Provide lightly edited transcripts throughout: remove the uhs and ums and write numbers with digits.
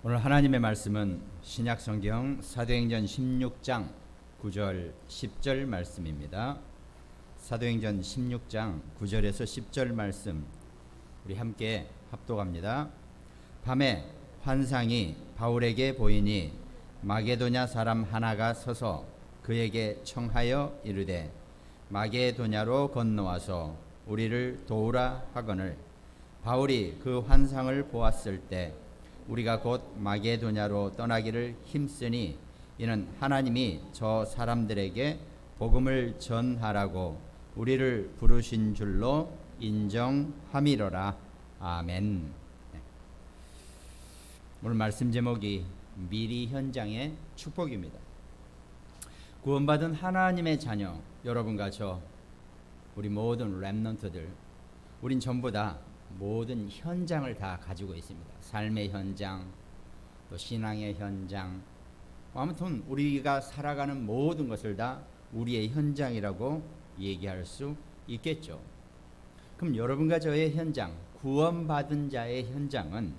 오늘 하나님의 말씀은 신약성경 사도행전 16장 9절 10절 말씀입니다. 사도행전 16장 9절에서 10절 말씀 우리 함께 합독합니다. 밤에 환상이 바울에게 보이니 마게도냐 사람 하나가 서서 그에게 청하여 이르되 마게도냐로 건너와서 우리를 도우라 하거늘 바울이 그 환상을 보았을 때 우리가 곧 마게도냐로 떠나기를 힘쓰니 이는 하나님이 저 사람들에게 복음을 전하라고 우리를 부르신 줄로 인정함이로라. 아멘. 오늘 말씀 제목이 미리 현장의 축복입니다. 구원받은 하나님의 자녀 여러분과 저 우리 모든 렘넌트들 우린 전부 다 모든 현장을 다 가지고 있습니다. 삶의 현장, 또 신앙의 현장, 아무튼 우리가 살아가는 모든 것을 다 우리의 현장이라고 얘기할 수 있겠죠. 그럼 여러분과 저의 현장, 구원받은 자의 현장은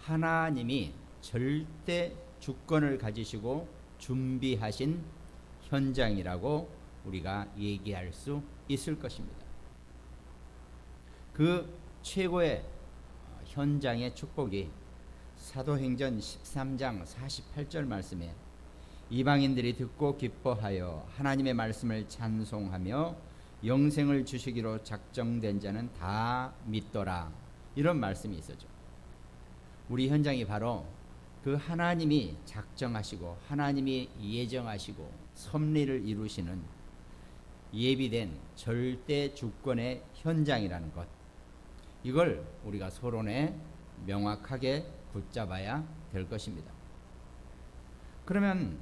하나님이 절대 주권을 가지시고 준비하신 현장이라고 우리가 얘기할 수 있을 것입니다. 그 최고의 현장의 축복이 사도행전 13장 48절 말씀에 이방인들이 듣고 기뻐하여 하나님의 말씀을 찬송하며 영생을 주시기로 작정된 자는 다 믿더라, 이런 말씀이 있었죠. 우리 현장이 바로 그 하나님이 작정하시고 하나님이 예정하시고 섭리를 이루시는 예비된 절대 주권의 현장이라는 것, 이걸 우리가 서론에 명확하게 붙잡아야 될 것입니다. 그러면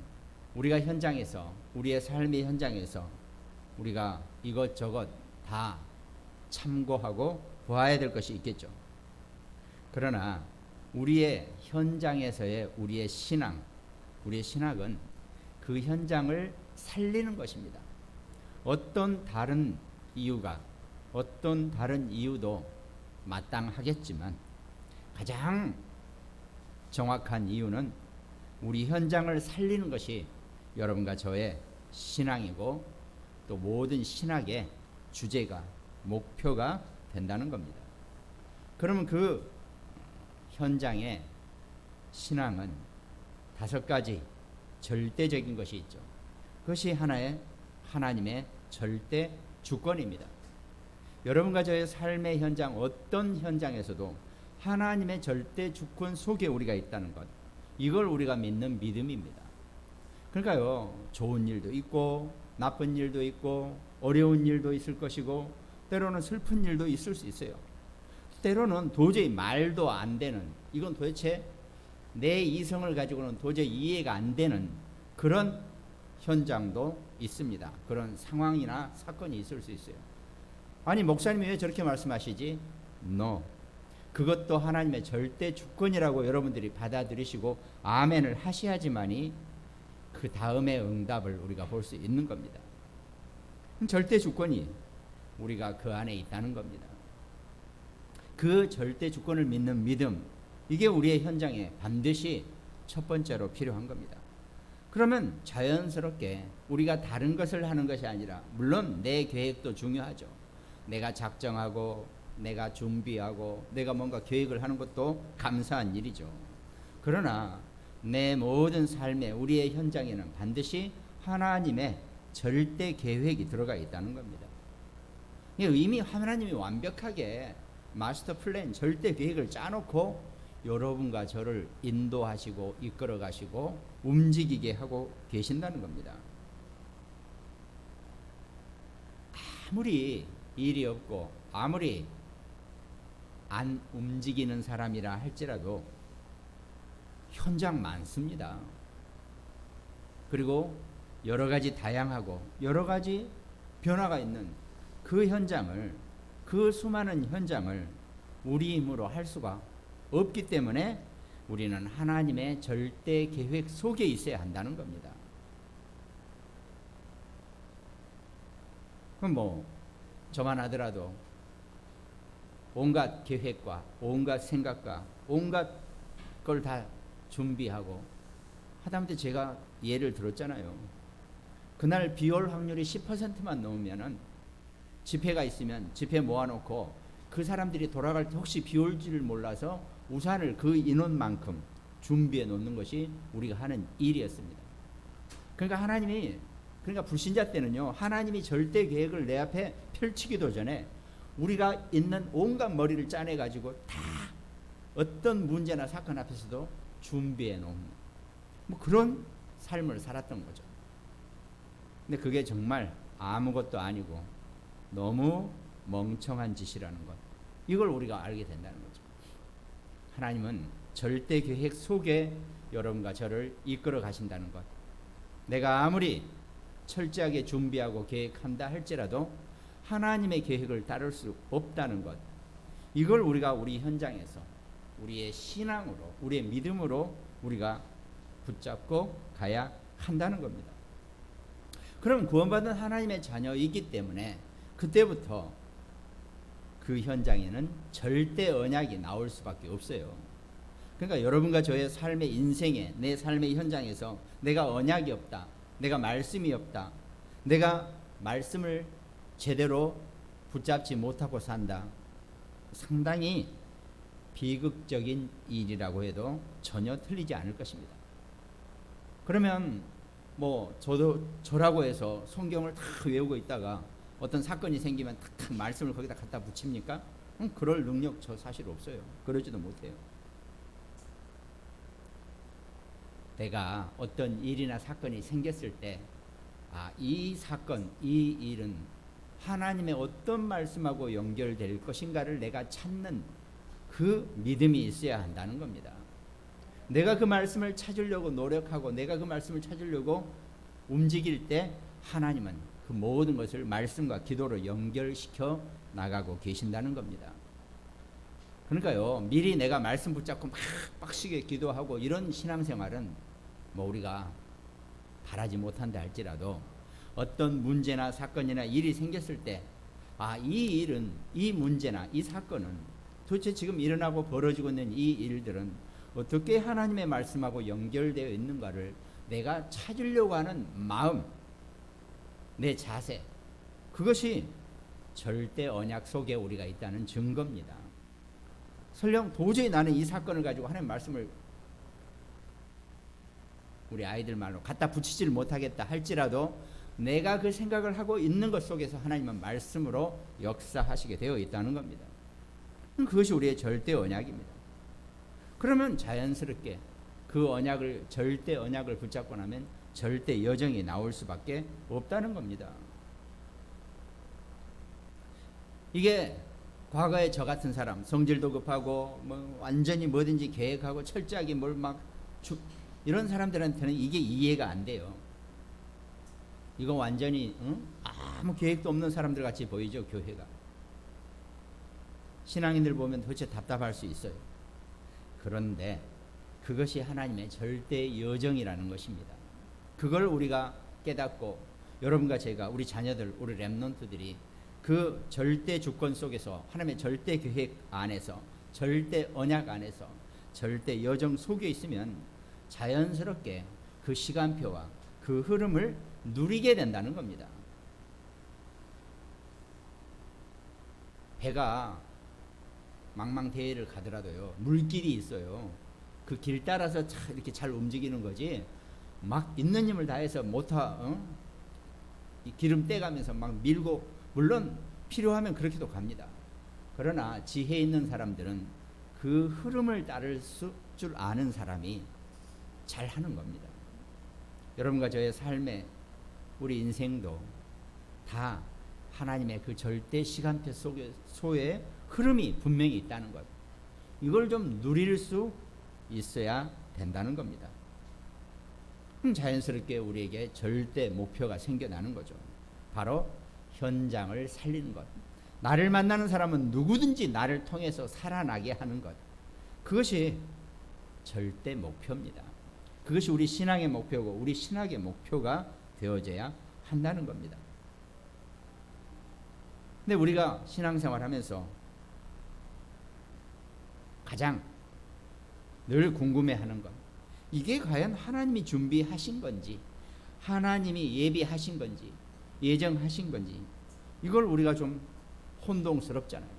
우리가 현장에서, 우리의 삶의 현장에서 우리가 이것저것 다 참고하고 보아야 될 것이 있겠죠. 그러나 우리의 현장에서의 우리의 신앙, 우리의 신학은 그 현장을 살리는 것입니다. 어떤 다른 이유가, 어떤 다른 이유도 마땅하겠지만 가장 정확한 이유는 우리 현장을 살리는 것이 여러분과 저의 신앙이고 또 모든 신학의 주제가, 목표가 된다는 겁니다. 그러면 그 현장의 신앙은 5가지 절대적인 것이 있죠. 그것이 하나의 하나님의 절대 주권입니다. 여러분과 저의 삶의 현장, 어떤 현장에서도 하나님의 절대 주권 속에 우리가 있다는 것, 이걸 우리가 믿는 믿음입니다. 그러니까요, 좋은 일도 있고 나쁜 일도 있고 어려운 일도 있을 것이고 때로는 슬픈 일도 있을 수 있어요. 때로는 도저히 말도 안 되는, 이건 도대체 내 이성을 가지고는 도저히 이해가 안 되는 그런 현장도 있습니다. 그런 상황이나 사건이 있을 수 있어요. 아니, 목사님이 왜 저렇게 말씀하시지? No. 그것도 하나님의 절대 주권이라고 여러분들이 받아들이시고 아멘을 하셔야지만이 그 다음의 응답을 우리가 볼 수 있는 겁니다. 절대 주권이 우리가 그 안에 있다는 겁니다. 그 절대 주권을 믿는 믿음, 이게 우리의 현장에 반드시 첫 번째로 필요한 겁니다. 그러면 자연스럽게 우리가 다른 것을 하는 것이 아니라, 물론 내 계획도 중요하죠. 내가 작정하고 내가 준비하고 내가 뭔가 계획을 하는 것도 감사한 일이죠. 그러나 내 모든 삶에, 우리의 현장에는 반드시 하나님의 절대 계획이 들어가 있다는 겁니다. 이미 하나님이 완벽하게 마스터 플랜, 절대 계획을 짜놓고 여러분과 저를 인도하시고 이끌어 가시고 움직이게 하고 계신다는 겁니다. 아무리 일이 없고 아무리 안 움직이는 사람이라 할지라도 현장 많습니다. 그리고 여러 가지 다양하고 여러 가지 변화가 있는 그 현장을, 그 수많은 현장을 우리 힘으로 할 수가 없기 때문에 우리는 하나님의 절대 계획 속에 있어야 한다는 겁니다. 그럼 저만 하더라도 온갖 계획과 온갖 생각과 온갖 걸 다 준비하고 하다못해 제가 예를 들었잖아요. 그날 비 올 확률이 10%만 넘으면은 집회가 있으면 집회 모아놓고 그 사람들이 돌아갈 때 혹시 비 올 줄 몰라서 우산을 그 인원만큼 준비해 놓는 것이 우리가 하는 일이었습니다. 그러니까 그러니까 불신자 때는요, 하나님이 절대 계획을 내 앞에 펼치기도 전에 우리가 있는 온갖 머리를 짜내 가지고 다 어떤 문제나 사건 앞에서도 준비해 놓는 뭐 그런 삶을 살았던 거죠. 근데 그게 정말 아무것도 아니고 너무 멍청한 짓이라는 것, 이걸 우리가 알게 된다는 거죠. 하나님은 절대 계획 속에 여러분과 저를 이끌어 가신다는 것, 내가 아무리 철저하게 준비하고 계획한다 할지라도 하나님의 계획을 따를 수 없다는 것, 이걸 우리가 우리 현장에서 우리의 신앙으로, 우리의 믿음으로 우리가 붙잡고 가야 한다는 겁니다. 그럼 구원받은 하나님의 자녀이기 때문에 그때부터 그 현장에는 절대 언약이 나올 수밖에 없어요. 그러니까 여러분과 저의 삶의 인생에, 내 삶의 현장에서 내가 언약이 없다, 내가 말씀이 없다, 내가 말씀을 제대로 붙잡지 못하고 산다, 상당히 비극적인 일이라고 해도 전혀 틀리지 않을 것입니다. 그러면 뭐 저라고 해서 성경을 다 외우고 있다가 어떤 사건이 생기면 탁탁 말씀을 거기다 갖다 붙입니까? 그럴 능력 저 사실 없어요. 그러지도 못해요. 내가 어떤 일이나 사건이 생겼을 때, 이 사건, 이 일은 하나님의 어떤 말씀하고 연결될 것인가를 내가 찾는 그 믿음이 있어야 한다는 겁니다. 내가 그 말씀을 찾으려고 노력하고 내가 그 말씀을 찾으려고 움직일 때 하나님은 그 모든 것을 말씀과 기도로 연결시켜 나가고 계신다는 겁니다. 그러니까요, 미리 내가 말씀 붙잡고 막 빡시게 기도하고 이런 신앙생활은 뭐 우리가 바라지 못한다 할지라도 어떤 문제나 사건이나 일이 생겼을 때, 이 일은, 이 문제나 이 사건은 도대체 지금 일어나고 벌어지고 있는 이 일들은 어떻게 하나님의 말씀하고 연결되어 있는가를 내가 찾으려고 하는 마음, 내 자세, 그것이 절대 언약 속에 우리가 있다는 증거입니다. 설령 도저히 나는 이 사건을 가지고 하나님 말씀을 우리 아이들 말로 갖다 붙이지를 못하겠다 할지라도 내가 그 생각을 하고 있는 것 속에서 하나님은 말씀으로 역사하시게 되어 있다는 겁니다. 그것이 우리의 절대 언약입니다. 그러면 자연스럽게 그 언약을, 절대 언약을 붙잡고 나면 절대 여정이 나올 수밖에 없다는 겁니다. 이게 과거에 저 같은 사람, 성질도 급하고 뭐 완전히 뭐든지 계획하고 철저하게 뭘 이런 사람들한테는 이게 이해가 안 돼요. 이거 완전히 아무 계획도 없는 사람들 같이 보이죠, 교회가. 신앙인들 보면 도대체 답답할 수 있어요. 그런데 그것이 하나님의 절대 여정이라는 것입니다. 그걸 우리가 깨닫고 여러분과 제가, 우리 자녀들, 우리 렘넌트들이 그 절대 주권 속에서, 하나님의 절대 계획 안에서, 절대 언약 안에서, 절대 여정 속에 있으면 자연스럽게 그 시간표와 그 흐름을 누리게 된다는 겁니다. 배가 망망대해를 가더라도요, 물길이 있어요. 그 길 따라서 이렇게 잘 움직이는 거지, 막 있는 힘을 다해서 이 기름 떼가면서 막 밀고, 물론 필요하면 그렇게도 갑니다. 그러나 지혜 있는 사람들은 그 흐름을 따를 줄 아는 사람이 잘 하는 겁니다. 여러분과 저의 삶에, 우리 인생도 다 하나님의 그 절대 시간표 속에 흐름이 분명히 있다는 것, 이걸 좀 누릴 수 있어야 된다는 겁니다. 자연스럽게 우리에게 절대 목표가 생겨나는 거죠. 바로 현장을 살리는 것. 나를 만나는 사람은 누구든지 나를 통해서 살아나게 하는 것. 그것이 절대 목표입니다. 그것이 우리 신앙의 목표고 우리 신학의 목표가 되어져야 한다는 겁니다. 근데 우리가 신앙생활 하면서 가장 늘 궁금해하는 것, 이게 과연 하나님이 준비하신 건지, 하나님이 예비하신 건지, 예정하신 건지, 이걸 우리가 좀 혼동스럽잖아요.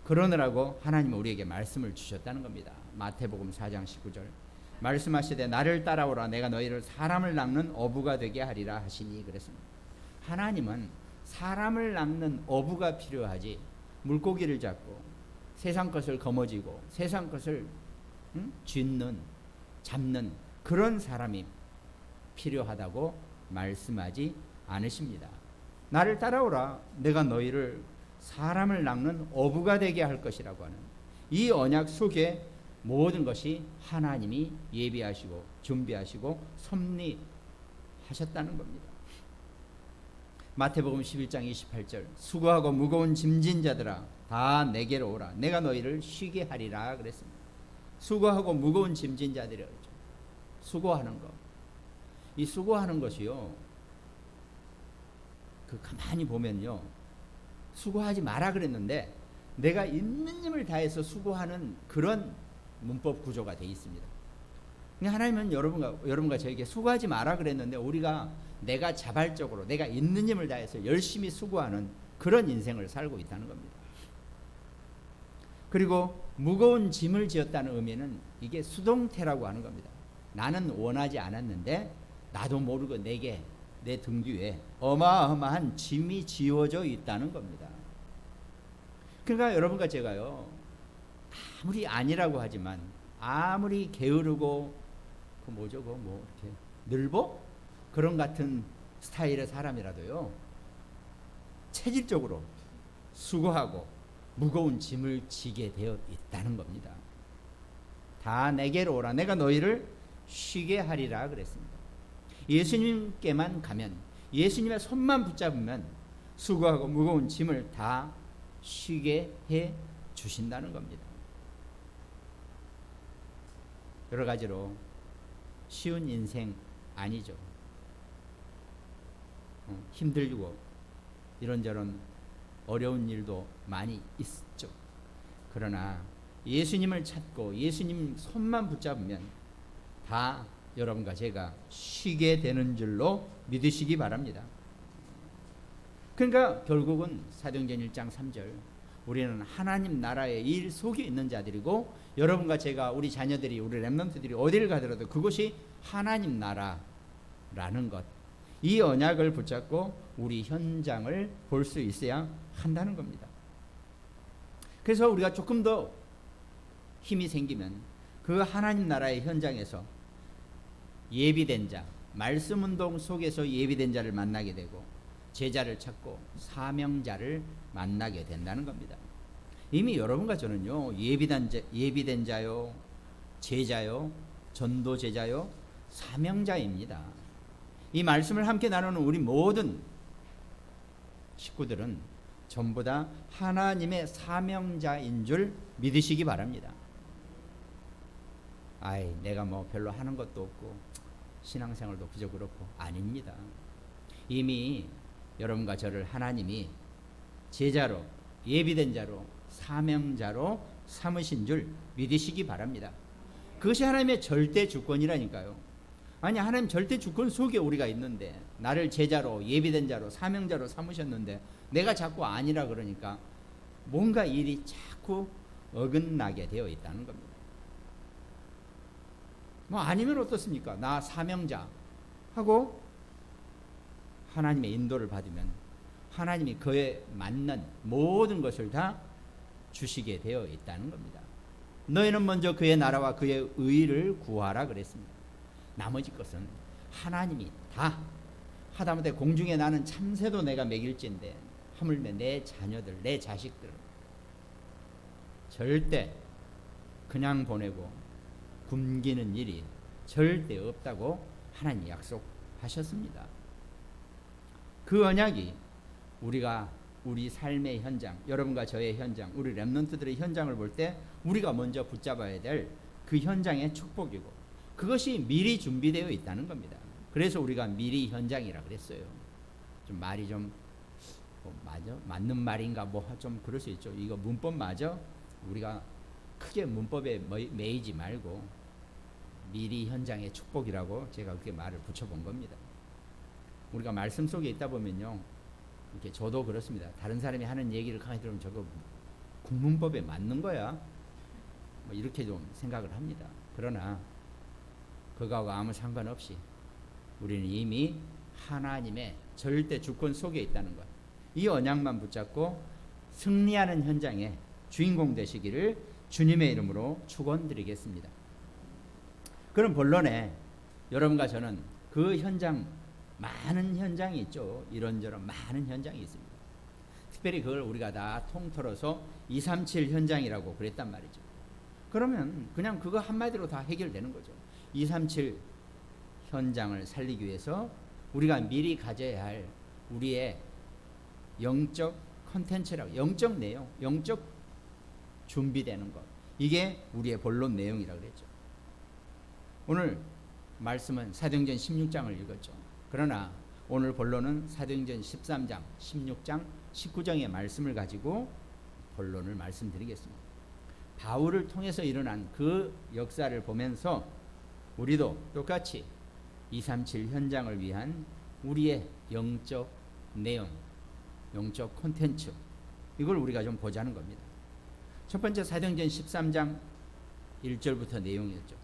그러느라고 하나님은 우리에게 말씀을 주셨다는 겁니다. 마태복음 4장 19절 말씀하시되 나를 따라오라 내가 너희를 사람을 낚는 어부가 되게 하리라 하시니 그랬습니다. 하나님은 사람을 낚는 어부가 필요하지, 물고기를 잡고 세상 것을 거머쥐고 세상 것을 쥐는, 잡는 그런 사람이 필요하다고 말씀하지 않으십니다. 나를 따라오라 내가 너희를 사람을 낚는 어부가 되게 할 것이라고 하는 이 언약 속에 모든 것이 하나님이 예비하시고 준비하시고 섭리하셨다는 겁니다. 마태복음 11장 28절 수고하고 무거운 짐진 자들아 다 내게로 오라 내가 너희를 쉬게 하리라 그랬습니다. 수고하고 무거운 짐진 자들이죠. 수고하는 것. 이 수고하는 것이요, 그 가만히 보면요, 수고하지 마라 그랬는데 내가 있는 힘을 다해서 수고하는 그런 문법 구조가 되어 있습니다. 하나님은 여러분과 저에게 수고하지 마라 그랬는데 우리가 내가 자발적으로 내가 있는 힘을 다해서 열심히 수고하는 그런 인생을 살고 있다는 겁니다. 그리고 무거운 짐을 지었다는 의미는 이게 수동태라고 하는 겁니다. 나는 원하지 않았는데 나도 모르고 내게 내 등 뒤에 어마어마한 짐이 지워져 있다는 겁니다. 그러니까 여러분과 제가요, 아무리 아니라고 하지만 아무리 게으르고 그 뭐죠, 그 뭐 이렇게 늘보 그런 같은 스타일의 사람이라도요, 체질적으로 수고하고 무거운 짐을 지게 되어 있다는 겁니다. 다 내게로 오라 내가 너희를 쉬게 하리라 그랬습니다. 예수님께만 가면, 예수님의 손만 붙잡으면 수고하고 무거운 짐을 다 쉬게 해 주신다는 겁니다. 여러 가지로 쉬운 인생 아니죠. 힘들고 이런저런 어려운 일도 많이 있죠. 그러나 예수님을 찾고 예수님 손만 붙잡으면 다 여러분과 제가 쉬게 되는 줄로 믿으시기 바랍니다. 그러니까 결국은 사도행전 1장 3절 우리는 하나님 나라의 일 속에 있는 자들이고 여러분과 제가 우리 자녀들이 우리 렘넌트들이 어디를 가더라도 그것이 하나님 나라라는 것, 이 언약을 붙잡고 우리 현장을 볼 수 있어야 한다는 겁니다. 그래서 우리가 조금 더 힘이 생기면 그 하나님 나라의 현장에서 예비된 자, 말씀 운동 속에서 예비된 자를 만나게 되고 제자를 찾고 사명자를 만나게 된다는 겁니다. 이미 여러분과 저는요, 예비된 자요, 제자요, 전도 제자요, 사명자입니다. 이 말씀을 함께 나누는 우리 모든 식구들은 전부 다 하나님의 사명자인 줄 믿으시기 바랍니다. 아이, 내가 뭐 별로 하는 것도 없고 신앙생활도 그저 그렇고, 아닙니다. 이미 여러분과 저를 하나님이 제자로, 예비된 자로, 사명자로 삼으신 줄 믿으시기 바랍니다. 그것이 하나님의 절대 주권이라니까요. 아니, 하나님 절대 주권 속에 우리가 있는데 나를 제자로, 예비된 자로, 사명자로 삼으셨는데 내가 자꾸 아니라 그러니까 뭔가 일이 자꾸 어긋나게 되어 있다는 겁니다. 뭐 아니면 어떻습니까? 나 사명자 하고 하나님의 인도를 받으면 하나님이 그에 맞는 모든 것을 다 주시게 되어 있다는 겁니다. 너희는 먼저 그의 나라와 그의 의를 구하라 그랬습니다. 나머지 것은 하나님이 다, 하다못해 공중에 나는 참새도 내가 먹일진데 하물며 내 자녀들, 내 자식들 절대 그냥 보내고 굶기는 일이 절대 없다고 하나님이 약속하셨습니다. 그 언약이 우리 삶의 현장, 여러분과 저의 현장, 우리 렘넌트들의 현장을 볼 때 우리가 먼저 붙잡아야 될 그 현장의 축복이고, 그것이 미리 준비되어 있다는 겁니다. 그래서 우리가 미리 현장이라 그랬어요. 좀 말이 좀 맞아? 맞는 말인가 뭐 좀 그럴 수 있죠. 이거 문법 맞아? 우리가 크게 문법에 매이지 말고 미리 현장의 축복이라고 제가 그렇게 말을 붙여본 겁니다. 우리가 말씀 속에 있다 보면요, 이렇게 저도 그렇습니다. 다른 사람이 하는 얘기를 가만히 들으면 저거 국문법에 맞는 거야? 뭐 이렇게 좀 생각을 합니다. 그러나 그거하고 아무 상관없이 우리는 이미 하나님의 절대 주권 속에 있다는 것, 이 언약만 붙잡고 승리하는 현장의 주인공 되시기를 주님의 이름으로 축원드리겠습니다. 그럼 본론에 여러분과 저는 그 현장, 많은 현장이 있죠. 이런저런 많은 현장이 있습니다. 특별히 그걸 우리가 다 통틀어서 237 현장이라고 그랬단 말이죠. 그러면 그냥 그거 한마디로 다 해결되는 거죠. 237 현장을 살리기 위해서 우리가 미리 가져야 할 우리의 영적 컨텐츠라고, 영적 내용, 영적 준비되는 것, 이게 우리의 본론 내용이라고 그랬죠. 오늘 말씀은 사도행전 16장을 읽었죠. 그러나 오늘 본론은 사도행전 13장, 16장, 19장의 말씀을 가지고 본론을 말씀드리겠습니다. 바울을 통해서 일어난 그 역사를 보면서 우리도 똑같이 237 현장을 위한 우리의 영적 내용, 영적 콘텐츠, 이걸 우리가 좀 보자는 겁니다. 첫 번째 사도행전 13장 1절부터 내용이었죠.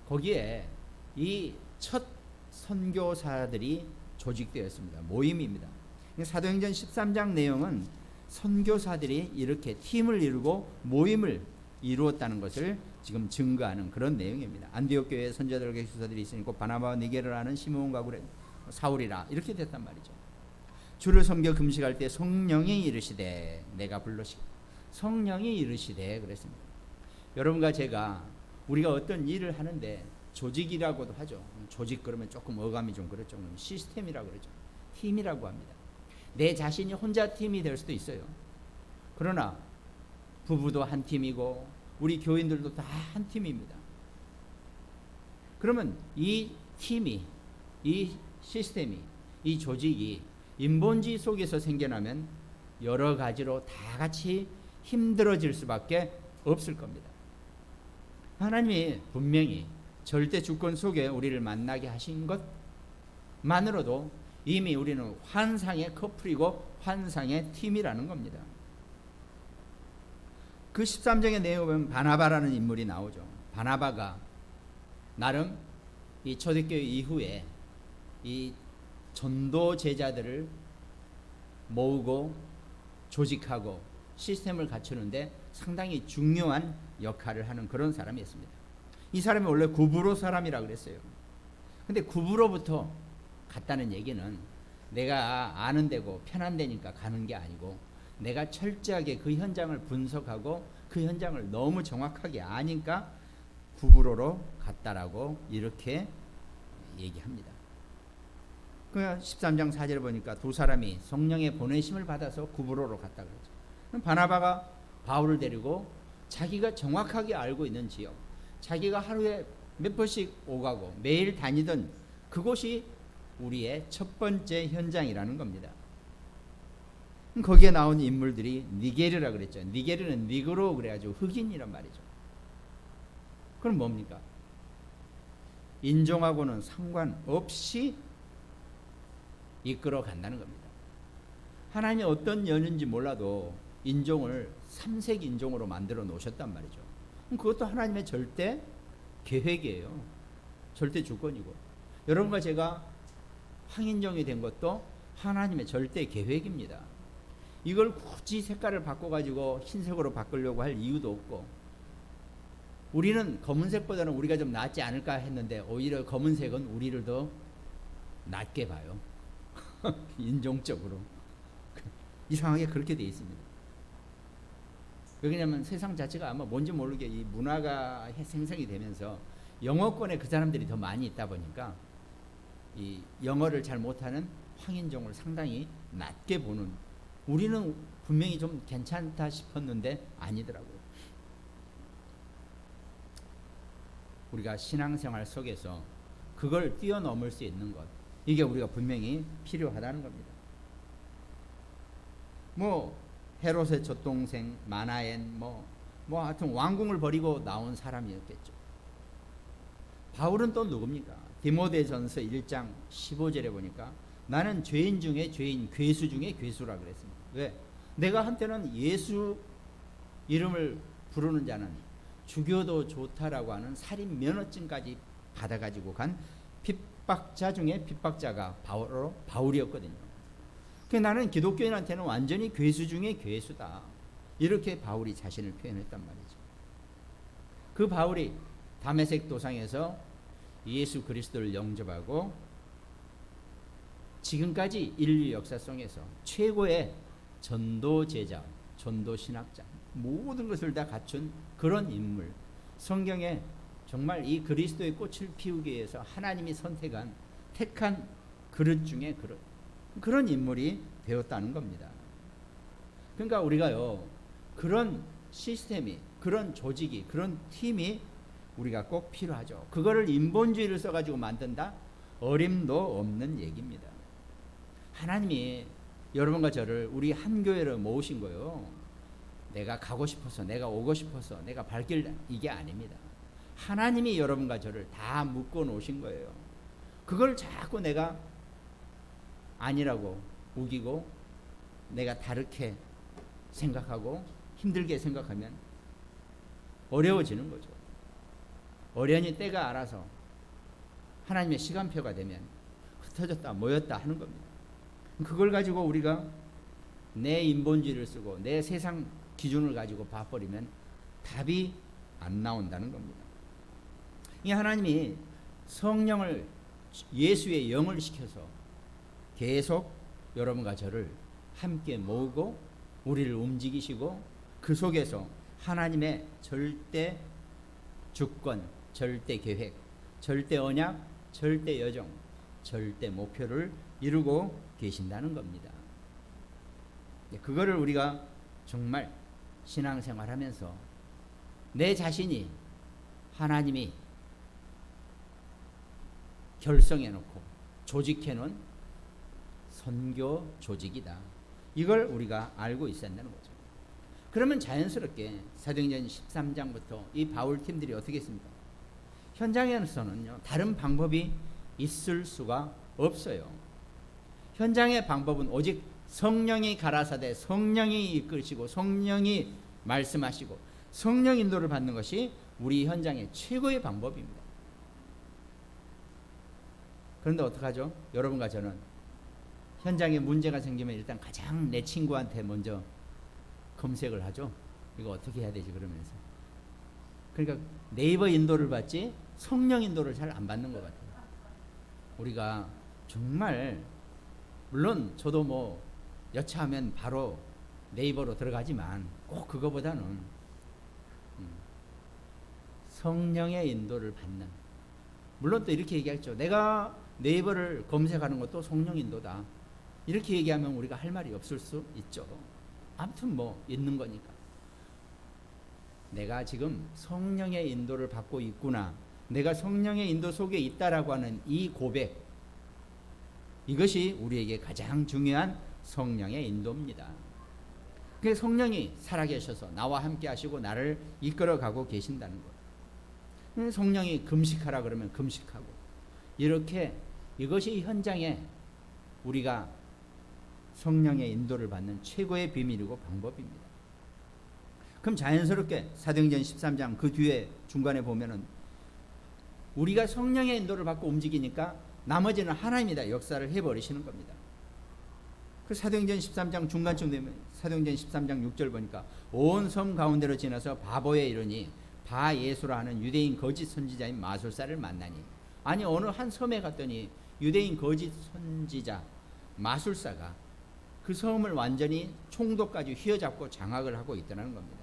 거기에 이 첫 선교사들이 조직되었습니다. 모임입니다. 사도행전 13장 내용은 선교사들이 이렇게 팀을 이루고 모임을 이루었다는 것을 지금 증거하는 그런 내용입니다. 안디옥 교회에 선지자들과 교사들이 있으니 곧 바나바와 니게를 하는 시므온과 사울이라, 이렇게 됐단 말이죠. 주를 섬겨 금식할 때 성령이 이르시되 내가 불러시, 성령이 이르시되 그랬습니다. 여러분과 제가 우리가 어떤 일을 하는데 조직이라고도 하죠. 조직 그러면 조금 어감이 좀 그렇죠. 시스템이라고 그러죠. 팀이라고 합니다. 내 자신이 혼자 팀이 될 수도 있어요. 그러나 부부도 한 팀이고 우리 교인들도 다 한 팀입니다. 그러면 이 팀이, 이 시스템이, 이 조직이 인본주의 속에서 생겨나면 여러 가지로 다 같이 힘들어질 수밖에 없을 겁니다. 하나님이 분명히 절대 주권 속에 우리를 만나게 하신 것만으로도 이미 우리는 환상의 커플이고 환상의 팀이라는 겁니다. 그 13장의 내용을 보면 바나바라는 인물이 나오죠. 바나바가 나름 이 초대교회 이후에 이 전도 제자들을 모으고 조직하고 시스템을 갖추는데 상당히 중요한 역할을 하는 그런 사람이었습니다. 이 사람이 원래 구브로 사람이라고 그랬어요. 근데 구브로부터 갔다는 얘기는 내가 아는 데고 편한 데니까 가는 게 아니고 내가 철저하게 그 현장을 분석하고 그 현장을 너무 정확하게 아니까 구브로로 갔다라고 이렇게 얘기합니다. 그 13장 4절에 보니까 두 사람이 성령의 보내심을 받아서 구브로로 갔다 그러죠. 바나바가 바울을 데리고 자기가 정확하게 알고 있는 지역, 자기가 하루에 몇 번씩 오가고 매일 다니던 그곳이 우리의 첫 번째 현장이라는 겁니다. 거기에 나온 인물들이 니게르라 그랬죠. 니게르는 니그로 그래가지고 흑인이란 말이죠. 그럼 뭡니까? 인종하고는 상관없이 이끌어 간다는 겁니다. 하나님이 어떤 연인지 몰라도 인종을 삼색 인종으로 만들어 놓으셨단 말이죠. 그것도 하나님의 절대 계획이에요. 절대 주권이고, 여러분과 제가 황인종이 된 것도 하나님의 절대 계획입니다. 이걸 굳이 색깔을 바꿔가지고 흰색으로 바꾸려고 할 이유도 없고, 우리는 검은색보다는 우리가 좀 낫지 않을까 했는데 오히려 검은색은 우리를 더 낫게 봐요. 인종적으로 이상하게 그렇게 돼 있습니다. 왜냐하면 세상 자체가 아마 뭔지 모르게 이 문화가 생성이 되면서 영어권에 그 사람들이 더 많이 있다 보니까 이 영어를 잘 못하는 황인종을 상당히 낮게 보는, 우리는 분명히 좀 괜찮다 싶었는데 아니더라고요. 우리가 신앙생활 속에서 그걸 뛰어넘을 수 있는 것, 이게 우리가 분명히 필요하다는 겁니다. 헤롯의 젖동생 마나엔 하여튼 왕궁을 버리고 나온 사람이었겠죠. 바울은 또 누굽니까? 디모데전서 1장 15절에 보니까 나는 죄인 중에 죄인, 괴수 중에 괴수라 그랬습니다. 왜? 내가 한때는 예수 이름을 부르는 자는 죽여도 좋다라고 하는 살인 면허증까지 받아가지고 간 핍박자 중에 핍박자가 바울이었거든요. 나는 기독교인한테는 완전히 괴수 중에 괴수다. 이렇게 바울이 자신을 표현했단 말이죠. 그 바울이 다메섹 도상에서 예수 그리스도를 영접하고 지금까지 인류 역사 속에서 최고의 전도 제자, 전도 신학자, 모든 것을 다 갖춘 그런 인물, 성경에 정말 이 그리스도의 꽃을 피우기 위해서 하나님이 선택한 택한 그릇 중에 그런 인물이 되었다는 겁니다. 그러니까 우리가요, 그런 시스템이, 그런 조직이, 그런 팀이 우리가 꼭 필요하죠. 그거를 인본주의를 써가지고 만든다? 어림도 없는 얘기입니다. 하나님이 여러분과 저를 우리 한 교회로 모으신 거요, 내가 가고 싶어서, 내가 오고 싶어서, 내가 발길, 이게 아닙니다. 하나님이 여러분과 저를 다 묶어 놓으신 거예요. 그걸 자꾸 내가 아니라고 우기고 내가 다르게 생각하고 힘들게 생각하면 어려워지는 거죠. 어련히 때가 알아서 하나님의 시간표가 되면 흩어졌다 모였다 하는 겁니다. 그걸 가지고 우리가 내 인본주의를 쓰고 내 세상 기준을 가지고 봐버리면 답이 안 나온다는 겁니다. 이 하나님이 성령을, 예수의 영을 시켜서 계속 여러분과 저를 함께 모으고 우리를 움직이시고 그 속에서 하나님의 절대 주권, 절대 계획, 절대 언약, 절대 여정, 절대 목표를 이루고 계신다는 겁니다. 그거를 우리가 정말 신앙생활하면서 내 자신이 하나님이 결성해놓고 조직해놓은 선교 조직이다. 이걸 우리가 알고 있어야 한다는 거죠. 그러면 자연스럽게 사도행전 13장부터 이 바울 팀들이 어떻게 했습니까? 현장에서는요, 다른 방법이 있을 수가 없어요. 현장의 방법은 오직 성령이 가라사대, 성령이 이끌시고 성령이 말씀하시고 성령 인도를 받는 것이 우리 현장의 최고의 방법입니다. 그런데 어떡하죠? 여러분과 저는 현장에 문제가 생기면 일단 가장 내 친구한테 먼저 검색을 하죠. 이거 어떻게 해야 되지 그러면서. 그러니까 네이버 인도를 받지 성령 인도를 잘 안 받는 것 같아요. 우리가 정말 물론 저도 뭐 여차하면 바로 네이버로 들어가지만 꼭 그거보다는 성령의 인도를 받는, 물론 또 이렇게 얘기했죠. 내가 네이버를 검색하는 것도 성령 인도다. 이렇게 얘기하면 우리가 할 말이 없을 수 있죠. 아무튼 뭐 있는 거니까. 내가 지금 성령의 인도를 받고 있구나, 내가 성령의 인도 속에 있다라고 하는 이 고백, 이것이 우리에게 가장 중요한 성령의 인도입니다. 그래서 성령이 살아계셔서 나와 함께 하시고 나를 이끌어가고 계신다는 것. 성령이 금식하라 그러면 금식하고, 이렇게 이것이 현장에 우리가 성령의 인도를 받는 최고의 비밀이고 방법입니다. 그럼 자연스럽게 사도행전 13장 그 뒤에 중간에 보면은 우리가 성령의 인도를 받고 움직이니까 나머지는 하나님이 다 역사를 해버리시는 겁니다. 그 사도행전 13장 중간쯤 되면 사도행전 13장 6절 보니까 온 섬 가운데로 지나서 바보에 이르니 바 예수라 하는 유대인 거짓 선지자인 마술사를 만나니. 아니 어느 한 섬에 갔더니 유대인 거짓 선지자 마술사가 그 섬을 완전히 총독까지 휘어잡고 장악을 하고 있다는 겁니다.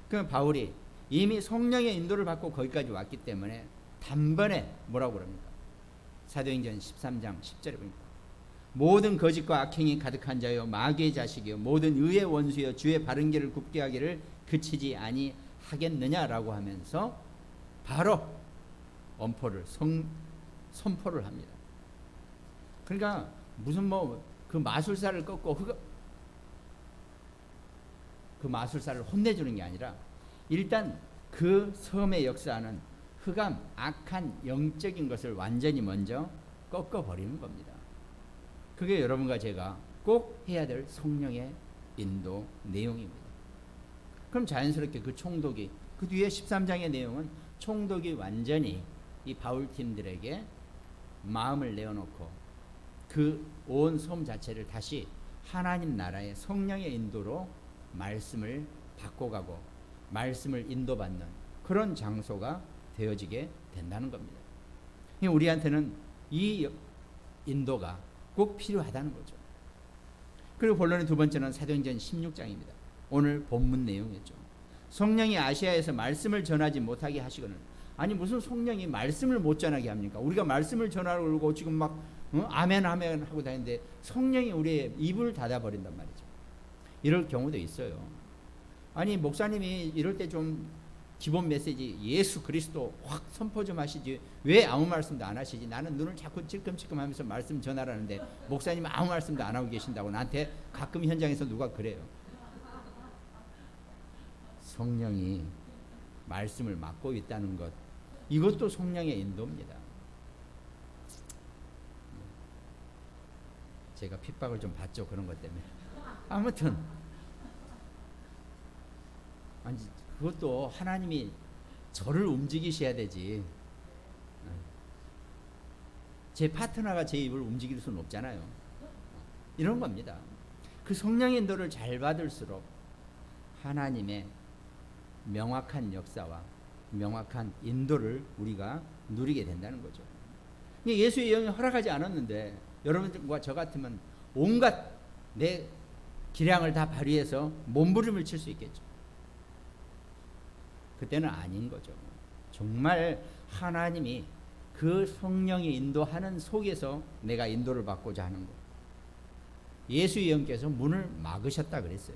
그럼 바울이 이미 성령의 인도를 받고 거기까지 왔기 때문에 단번에 뭐라고 그럽니까? 사도행전 13장 10절에 보니까 모든 거짓과 악행이 가득한 자여 마귀의 자식이여 모든 의의 원수여 주의 바른 길을 굽게 하기를 그치지 아니하겠느냐라고 하면서 바로 엄포를 선포를 합니다. 그러니까 무슨 뭐 그 마술사를 꺾고 그 마술사를 혼내주는 게 아니라 일단 그 섬에 역사하는 흑암, 악한 영적인 것을 완전히 먼저 꺾어버리는 겁니다. 그게 여러분과 제가 꼭 해야 될 성령의 인도 내용입니다. 그럼 자연스럽게 그 총독이, 그 뒤에 13장의 내용은 총독이 완전히 이 바울팀들에게 마음을 내어놓고 그 온 섬 자체를 다시 하나님 나라의 성령의 인도로 말씀을 바꿔가고 말씀을 인도받는 그런 장소가 되어지게 된다는 겁니다. 우리한테는 이 인도가 꼭 필요하다는 거죠. 그리고 본론의 두 번째는 사도행전 16장입니다. 오늘 본문 내용이었죠. 성령이 아시아에서 말씀을 전하지 못하게 하시거늘. 아니 무슨 성령이 말씀을 못 전하게 합니까? 우리가 말씀을 전하려고 그러고 지금 막 아멘 아멘 하고 다니는데 성령이 우리의 입을 닫아버린단 말이죠. 이럴 경우도 있어요. 아니 목사님이 이럴 때 좀 기본 메시지 예수 그리스도 확 선포 좀 하시지 왜 아무 말씀도 안 하시지? 나는 눈을 자꾸 찔끔찔끔 하면서 말씀 전하라는데 목사님 아무 말씀도 안 하고 계신다고 나한테 가끔 현장에서 누가 그래요. 성령이 말씀을 맡고 있다는 것, 이것도 성령의 인도입니다. 제가 핍박을 좀 받죠, 그런 것 때문에. 아무튼 아니 그것도 하나님이 저를 움직이셔야 되지. 제 파트너가 제 입을 움직일 수는 없잖아요. 이런 겁니다. 그 성령의 인도를 잘 받을수록 하나님의 명확한 역사와 명확한 인도를 우리가 누리게 된다는 거죠. 예수의 영이 허락하지 않았는데 여러분과 저 같으면 온갖 내 기량을 다 발휘해서 몸부림을 칠 수 있겠죠. 그때는 아닌 거죠. 정말 하나님이 그 성령이 인도하는 속에서 내가 인도를 받고자 하는 것. 예수의 영께서 문을 막으셨다 그랬어요.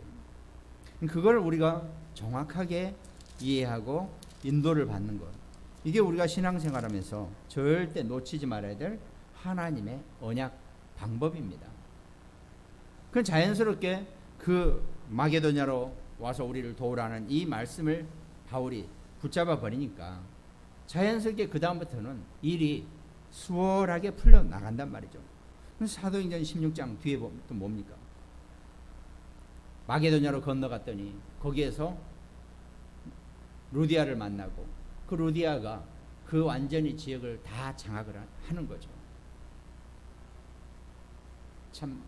그걸 우리가 정확하게 이해하고 인도를 받는 것. 이게 우리가 신앙생활하면서 절대 놓치지 말아야 될 하나님의 언약 방법입니다. 그건 자연스럽게 그 마게도냐로 와서 우리를 도우라는 이 말씀을 바울이 붙잡아 버리니까 자연스럽게 그 다음부터는 일이 수월하게 풀려 나간단 말이죠. 사도행전 16장 뒤에 보면 또 뭡니까? 마게도냐로 건너갔더니 거기에서 루디아를 만나고 그 루디아가 그 완전히 지역을 다 장악을 하는 거죠. 참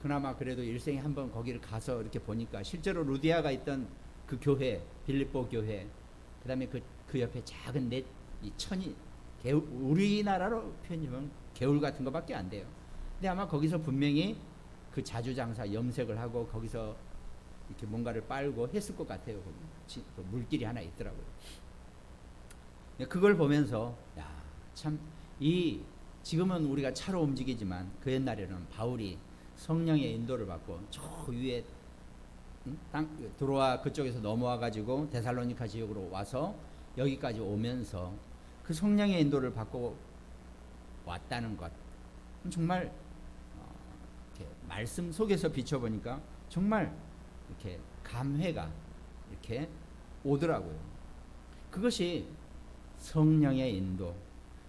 그나마 그래도 일생에 한번 거기를 가서 이렇게 보니까 실제로 루디아가 있던 그 교회, 빌립보 교회, 그다음에 그 옆에 작은 이 천이 개울, 우리나라로 표현하면 개울 같은 거밖에 안 돼요. 근데 아마 거기서 분명히 그 자주장사 염색을 하고 거기서 이렇게 뭔가를 빨고 했을 것 같아요. 그 물길이 하나 있더라고요. 그걸 보면서 참 지금은 우리가 차로 움직이지만 그 옛날에는 바울이 성령의 인도를 받고 저 위에 드로아 그쪽에서 넘어와 가지고 데살로니가 지역으로 와서 여기까지 오면서 그 성령의 인도를 받고 왔다는 것, 정말 이렇게 말씀 속에서 비춰보니까 정말 이렇게 감회가 이렇게 오더라고요. 그것이 성령의 인도,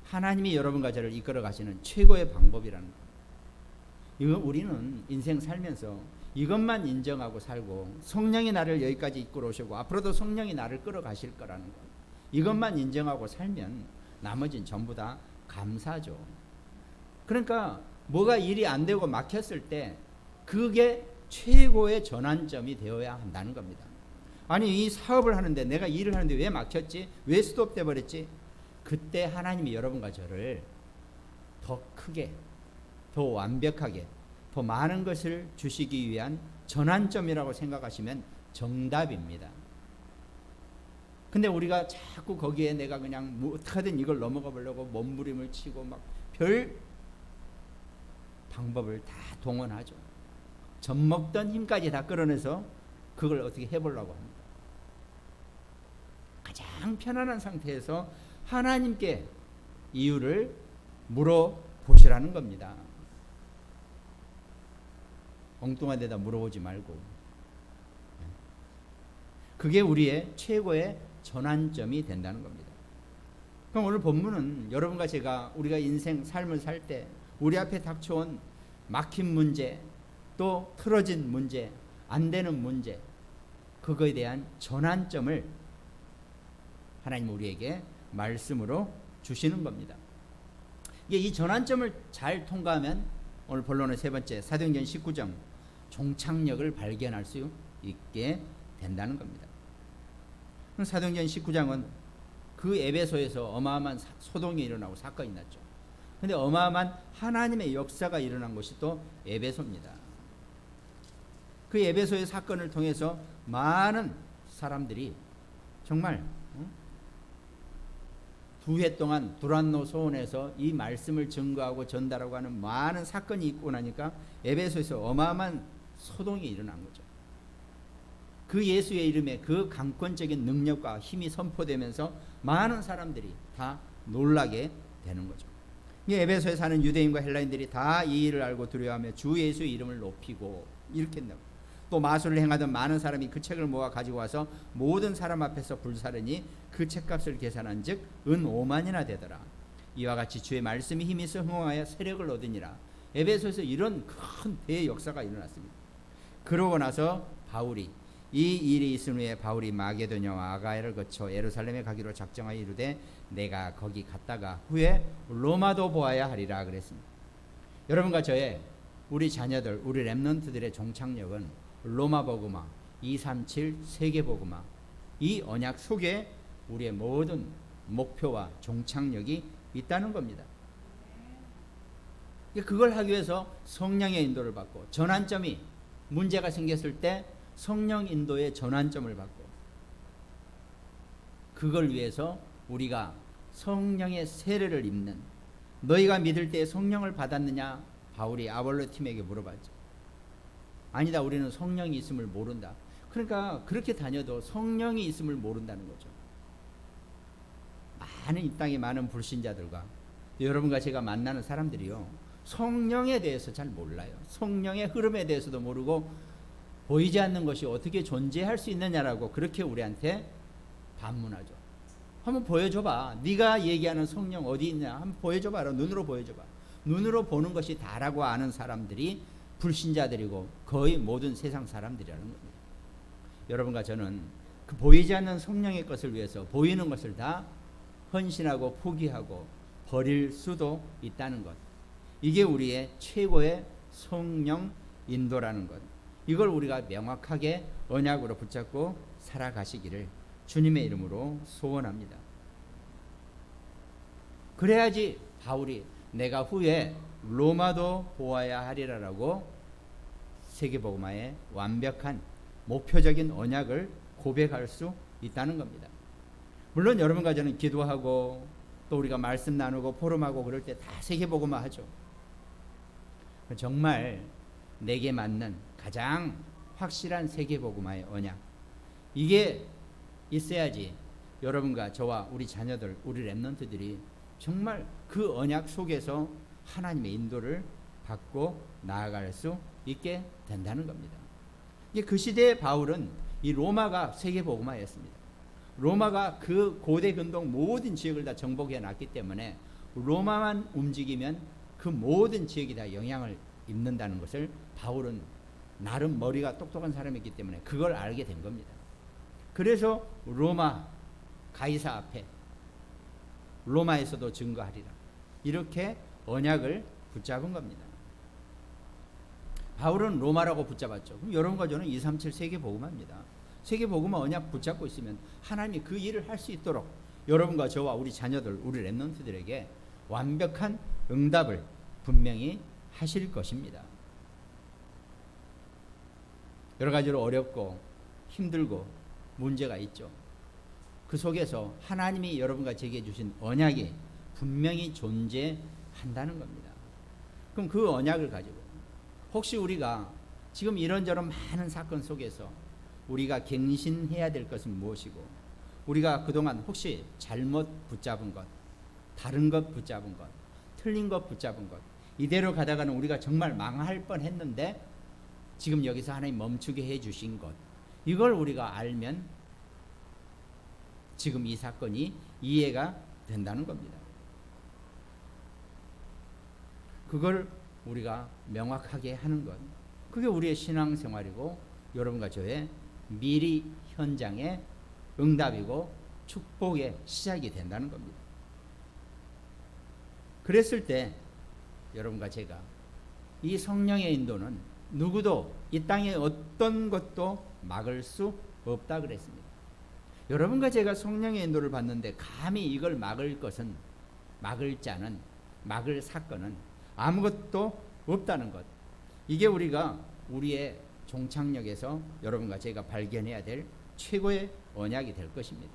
하나님이 여러분과 저를 이끌어 가시는 최고의 방법이라는 것. 이거 우리는 인생 살면서 이것만 인정하고 살고 성령이 나를 여기까지 이끌어 오시고 앞으로도 성령이 나를 끌어가실 거라는 것, 이것만 인정하고 살면 나머지는 전부 다 감사죠. 그러니까 뭐가 일이 안 되고 막혔을 때 그게 최고의 전환점이 되어야 한다는 겁니다. 아니 이 사업을 하는데 내가 일을 하는데 왜 막혔지? 왜 스톱돼 버렸지? 그때 하나님이 여러분과 저를 더 크게, 더 완벽하게, 더 많은 것을 주시기 위한 전환점이라고 생각하시면 정답입니다. 근데 우리가 자꾸 거기에 내가 그냥 어떻게든 이걸 넘어가 보려고 몸부림을 치고 막 별 방법을 다 동원하죠. 젖먹던 힘까지 다 끌어내서 그걸 어떻게 해보려고 합니다. 가장 편안한 상태에서 하나님께 이유를 물어보시라는 겁니다. 엉뚱한 데다 물어보지 말고. 그게 우리의 최고의 전환점이 된다는 겁니다. 그럼 오늘 본문은 여러분과 제가 우리가 인생 삶을 살 때 우리 앞에 닥쳐온 막힌 문제, 또 틀어진 문제, 안 되는 문제, 그거에 대한 전환점을 하나님 우리에게 말씀으로 주시는 겁니다. 이 전환점을 잘 통과하면 오늘 본론의 세 번째 사도행전 19장 종착역을 발견할 수 있게 된다는 겁니다. 사도행전 19장은 그 에베소에서 어마어마한 소동이 일어나고 사건이 났죠. 그런데 어마어마한 하나님의 역사가 일어난 곳이 또 에베소입니다. 그 에베소의 사건을 통해서 많은 사람들이 정말 2해 동안 두란노 소원에서 이 말씀을 증거하고 전달하고 하는 많은 사건이 있고 나니까 에베소에서 어마어마한 소동이 일어난 거죠. 그 예수의 이름에 그 강권적인 능력과 힘이 선포되면서 많은 사람들이 다 놀라게 되는 거죠. 이 에베소에 사는 유대인과 헬라인들이 다 이 일을 알고 두려워하며 주 예수의 이름을 높이고 이렇게 했나. 또 마술을 행하던 많은 사람이 그 책을 모아 가지고 와서 모든 사람 앞에서 불사르니 그 책값을 계산한 즉 은 5만이나 되더라. 이와 같이 주의 말씀이 힘이 있어 흥황하여 세력을 얻으니라. 에베소에서 이런 큰 대역사가 일어났습니다. 그러고 나서 바울이 이 일이 있은 후에 바울이 마게도냐와 아가야를 거쳐 예루살렘에 가기로 작정하여 이르되 내가 거기 갔다가 후에 로마도 보아야 하리라 그랬습니다. 여러분과 저의 우리 자녀들, 우리 렘넌트들의 종착역은 로마 복음화, 237 세계 복음화, 이 언약 속에 우리의 모든 목표와 종착역이 있다는 겁니다. 그걸 하기 위해서 성령의 인도를 받고 전환점이 문제가 생겼을 때 성령 인도의 전환점을 받고 그걸 위해서 우리가 성령의 세례를 입는 너희가 믿을 때 성령을 받았느냐 바울이 아볼로 팀에게 물어봤죠. 아니다 우리는 성령이 있음을 모른다. 그러니까 그렇게 다녀도 성령이 있음을 모른다는 거죠. 많은 이 땅에 많은 불신자들과 여러분과 제가 만나는 사람들이요 성령에 대해서 잘 몰라요. 성령의 흐름에 대해서도 모르고 보이지 않는 것이 어떻게 존재할 수 있느냐라고 그렇게 우리한테 반문하죠. 한번 보여줘봐. 네가 얘기하는 성령 어디 있냐 한번 보여줘봐라. 눈으로 보여줘봐. 눈으로 보는 것이 다라고 아는 사람들이 불신자들이고 거의 모든 세상 사람들이라는 겁니다. 여러분과 저는 그 보이지 않는 성령의 것을 위해서 보이는 것을 다 헌신하고 포기하고 버릴 수도 있다는 것. 이게 우리의 최고의 성령 인도라는 것. 이걸 우리가 명확하게 언약으로 붙잡고 살아가시기를 주님의 이름으로 소원합니다. 그래야지 바울이 내가 후에 로마도 보아야 하리라라고 세계복음화의 완벽한 목표적인 언약을 고백할 수 있다는 겁니다. 물론 여러분과 저는 기도하고 또 우리가 말씀 나누고 포럼하고 그럴 때 다 세계복음화 하죠. 정말 내게 맞는 가장 확실한 세계복음화의 언약 이게 있어야지 여러분과 저와 우리 자녀들 우리 렘넌트들이 정말 그 언약 속에서 하나님의 인도를 받고 나아갈 수 있게 된다는 겁니다. 그 시대의 바울은 이 로마가 세계복음화였습니다. 로마가 그 고대 근동 모든 지역을 다 정복해 놨기 때문에 로마만 움직이면 그 모든 지역이 다 영향을 입는다는 것을 바울은 나름 머리가 똑똑한 사람이기 때문에 그걸 알게 된 겁니다. 그래서 로마 가이사 앞에 로마에서도 증거하리라 이렇게 언약을 붙잡은 겁니다. 바울은 로마라고 붙잡았죠. 그럼 여러분과 저는 237 세계복음화입니다. 세계복음화 언약 붙잡고 있으면 하나님이 그 일을 할 수 있도록 여러분과 저와 우리 자녀들 우리 렘넌트들에게 완벽한 응답을 분명히 하실 것입니다. 여러 가지로 어렵고 힘들고 문제가 있죠. 그 속에서 하나님이 여러분과 제게 주신 언약이 분명히 존재한다는 겁니다. 그럼 그 언약을 가지고 혹시 우리가 지금 이런저런 많은 사건 속에서 우리가 갱신해야 될 것은 무엇이고 우리가 그동안 혹시 잘못 붙잡은 것, 다른 것 붙잡은 것, 틀린 것 붙잡은 것 이대로 가다가는 우리가 정말 망할 뻔했는데 지금 여기서 하나님 멈추게 해주신 것 이걸 우리가 알면 지금 이 사건이 이해가 된다는 겁니다. 그걸 우리가 명확하게 하는 것, 그게 우리의 신앙생활이고 여러분과 저의 미리 현장의 응답이고 축복의 시작이 된다는 겁니다. 그랬을 때 여러분과 제가 이 성령의 인도는 누구도 이 땅에 어떤 것도 막을 수 없다 그랬습니다. 여러분과 제가 성령의 인도를 받는데 감히 이걸 막을 것은, 막을 자는, 막을 사건은 아무것도 없다는 것. 이게 우리가 우리의 종착역에서 여러분과 제가 발견해야 될 최고의 언약이 될 것입니다.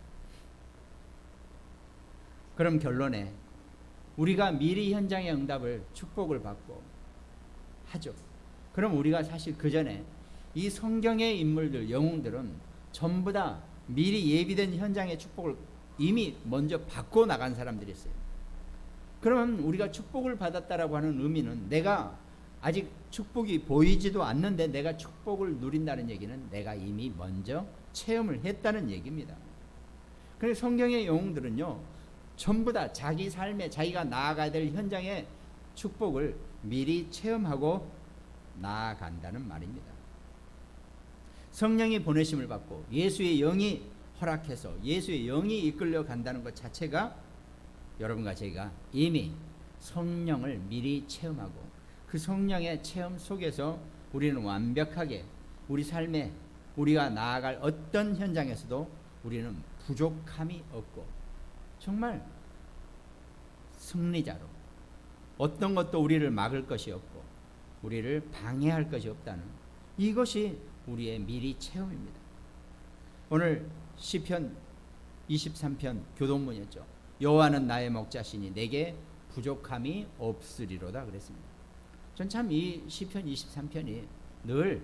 그럼 결론에 우리가 미리 현장의 응답을 축복을 받고 하죠. 그럼 우리가 사실 그 전에 이 성경의 인물들, 영웅들은 전부 다 미리 예비된 현장의 축복을 이미 먼저 받고 나간 사람들이었어요. 그러면 우리가 축복을 받았다라고 하는 의미는 내가 아직 축복이 보이지도 않는데 내가 축복을 누린다는 얘기는 내가 이미 먼저 체험을 했다는 얘기입니다. 그래서 성경의 영웅들은요, 전부 다 자기 삶에 자기가 나아가야 될 현장의 축복을 미리 체험하고 나아간다는 말입니다. 성령이 보내심을 받고 예수의 영이 허락해서 예수의 영이 이끌려 간다는 것 자체가 여러분과 제가 이미 성령을 미리 체험하고 그 성령의 체험 속에서 우리는 완벽하게 우리 삶에 우리가 나아갈 어떤 현장에서도 우리는 부족함이 없고 정말 승리자로 어떤 것도 우리를 막을 것이 없고 우리를 방해할 것이 없다는 이것이 우리의 미리 체험입니다. 오늘 시편 23편 교동문이었죠. 여호와는 나의 목자시니 내게 부족함이 없으리로다 그랬습니다. 전 참 이 시편 23편이 늘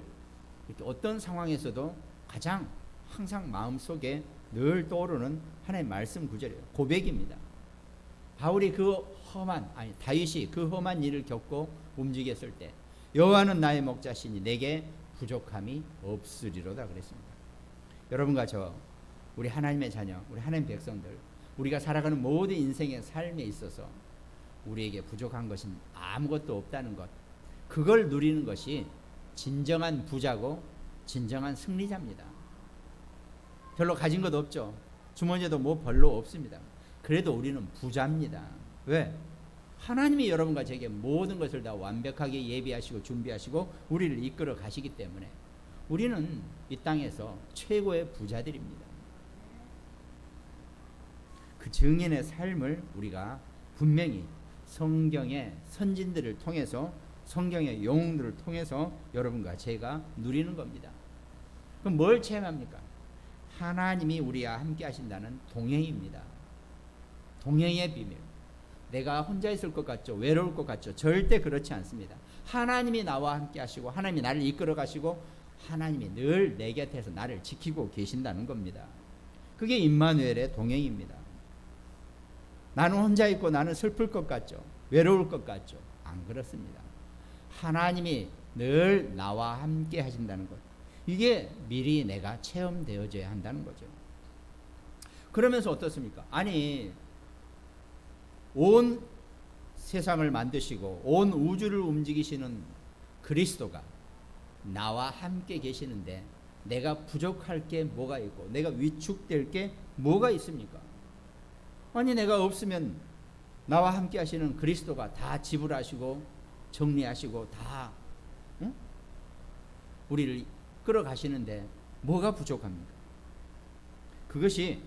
이렇게 어떤 상황에서도 가장 항상 마음속에 늘 떠오르는 하나의 말씀 구절이에요. 고백입니다. 바울이 다윗이 그 험한 일을 겪고 움직였을 때 여호와는 나의 목자시니 내게 부족함이 없으리로다 그랬습니다. 여러분과 저 우리 하나님의 자녀, 우리 하나님 백성들, 우리가 살아가는 모든 인생의 삶에 있어서 우리에게 부족한 것은 아무것도 없다는 것, 그걸 누리는 것이 진정한 부자고 진정한 승리자입니다. 별로 가진 것 없죠. 주머니에도 뭐 별로 없습니다. 그래도 우리는 부자입니다. 왜? 하나님이 여러분과 제게 모든 것을 다 완벽하게 예비하시고 준비하시고 우리를 이끌어 가시기 때문에 우리는 이 땅에서 최고의 부자들입니다. 그 증인의 삶을 우리가 분명히 성경의 선진들을 통해서 성경의 영웅들을 통해서 여러분과 제가 누리는 겁니다. 그럼 뭘 체험합니까? 하나님이 우리와 함께 하신다는 동행입니다. 동행의 비밀. 내가 혼자 있을 것 같죠? 외로울 것 같죠? 절대 그렇지 않습니다. 하나님이 나와 함께 하시고 하나님이 나를 이끌어 가시고 하나님이 늘 내 곁에서 나를 지키고 계신다는 겁니다. 그게 임마누엘의 동행입니다. 나는 혼자 있고 나는 슬플 것 같죠? 외로울 것 같죠? 안 그렇습니다. 하나님이 늘 나와 함께 하신다는 것. 이게 미리 내가 체험되어져야 한다는 거죠. 그러면서 어떻습니까? 아니, 온 세상을 만드시고 온 우주를 움직이시는 그리스도가 나와 함께 계시는데 내가 부족할 게 뭐가 있고 내가 위축될 게 뭐가 있습니까? 아니, 내가 없으면 나와 함께 하시는 그리스도가 다 지불하시고 정리하시고 다 우리를 끌어가시는데 뭐가 부족합니까? 그것이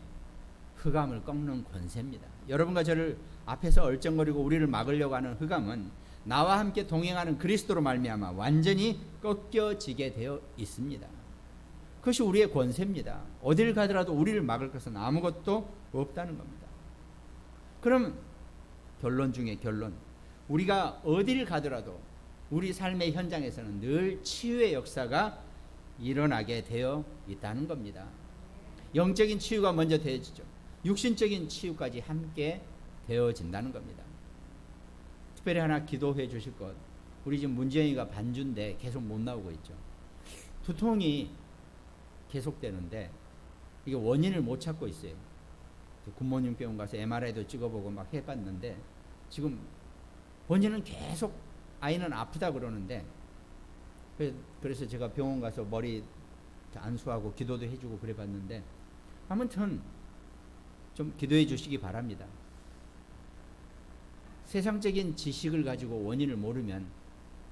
흑암을 꺾는 권세입니다. 여러분과 저를 앞에서 얼쩡거리고 우리를 막으려고 하는 흑암은 나와 함께 동행하는 그리스도로 말미암아 완전히 꺾여지게 되어 있습니다. 그것이 우리의 권세입니다. 어딜 가더라도 우리를 막을 것은 아무것도 없다는 겁니다. 그럼 결론 중에 결론, 우리가 어디를 가더라도 우리 삶의 현장에서는 늘 치유의 역사가 일어나게 되어 있다는 겁니다. 영적인 치유가 먼저 되어지죠. 육신적인 치유까지 함께 되어진다는 겁니다. 특별히 하나 기도해 주실 것, 우리 지금 문재영이가 반주인데 계속 못 나오고 있죠. 두통이 계속되는데 이게 원인을 못 찾고 있어요. 굿모닝 병원 가서 MRI도 찍어보고 막 해봤는데 지금 본인은 계속 아이는 아프다 그러는데 그래서 제가 병원 가서 머리 안수하고 기도도 해주고 그래봤는데 아무튼 좀 기도해 주시기 바랍니다. 세상적인 지식을 가지고 원인을 모르면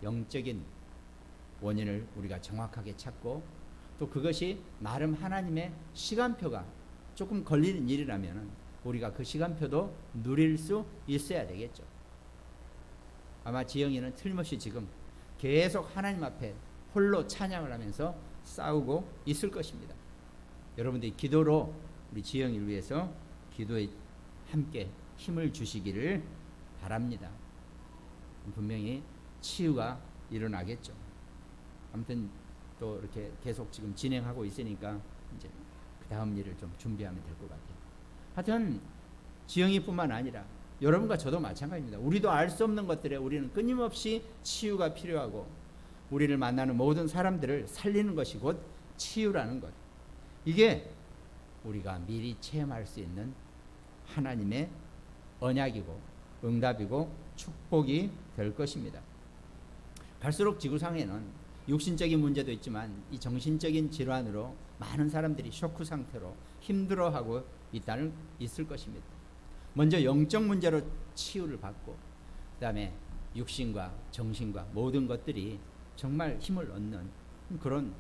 영적인 원인을 우리가 정확하게 찾고 또 그것이 나름 하나님의 시간표가 조금 걸리는 일이라면 우리가 그 시간표도 누릴 수 있어야 되겠죠. 아마 지영이는 틀림없이 지금 계속 하나님 앞에 홀로 찬양을 하면서 싸우고 있을 것입니다. 여러분들이 기도로 우리 지영이를 위해서 기도에 함께 힘을 주시기를 바랍니다. 분명히 치유가 일어나겠죠. 아무튼 또 이렇게 계속 지금 진행하고 있으니까 이제 그 다음 일을 좀 준비하면 될 것 같아요. 하여튼 지영이뿐만 아니라 여러분과 저도 마찬가지입니다. 우리도 알 수 없는 것들에 우리는 끊임없이 치유가 필요하고 우리를 만나는 모든 사람들을 살리는 것이 곧 치유라는 것. 이게 우리가 미리 체험할 수 있는 하나님의 언약이고 응답이고 축복이 될 것입니다. 갈수록 지구상에는 육신적인 문제도 있지만 이 정신적인 질환으로 많은 사람들이 쇼크 상태로 힘들어하고 있을 것입니다. 먼저 영적 문제로 치유를 받고 그 다음에 육신과 정신과 모든 것들이 정말 힘을 얻는 그런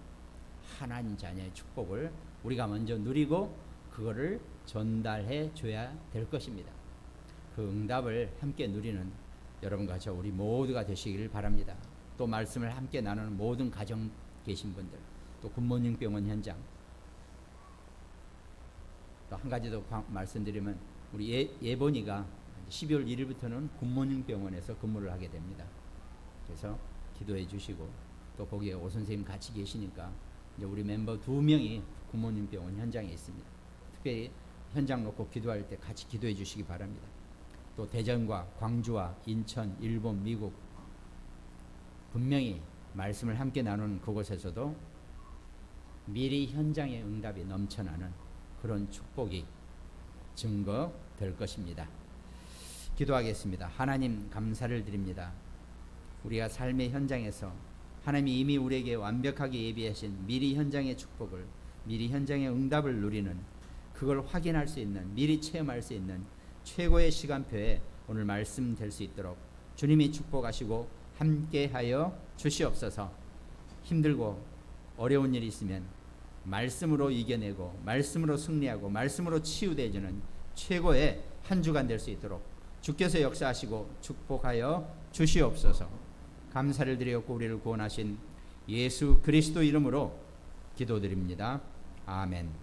하나님 자녀의 축복을 우리가 먼저 누리고 그거를 전달해 줘야 될 것입니다. 그 응답을 함께 누리는 여러분과 저 우리 모두가 되시기를 바랍니다. 또 말씀을 함께 나누는 모든 가정 계신 분들, 또 굿모닝 병원 현장, 또 한 가지 더 말씀드리면 우리 예본이가 12월 1일부터는 굿모닝 병원에서 근무를 하게 됩니다. 그래서 기도해 주시고 또 거기에 오 선생님 같이 계시니까 이제 우리 멤버 2명이 굿모닝 병원 현장에 있습니다. 특별히 현장 놓고 기도할 때 같이 기도해 주시기 바랍니다. 또 대전과 광주와 인천, 일본, 미국 분명히 말씀을 함께 나누는 그곳에서도 미리 현장의 응답이 넘쳐나는 그런 축복이 증거될 것입니다. 기도하겠습니다. 하나님 감사를 드립니다. 우리가 삶의 현장에서 하나님이 이미 우리에게 완벽하게 예비하신 미리 현장의 축복을, 미리 현장의 응답을 누리는 그걸 확인할 수 있는, 미리 체험할 수 있는 최고의 시간표에 오늘 말씀될 수 있도록 주님이 축복하시고 함께하여 주시옵소서. 힘들고 어려운 일이 있으면 말씀으로 이겨내고 말씀으로 승리하고 말씀으로 치유되어지는 최고의 한 주간 될 수 있도록 주께서 역사하시고 축복하여 주시옵소서. 감사를 드리옵고 우리를 구원하신 예수 그리스도 이름으로 기도드립니다. 아멘.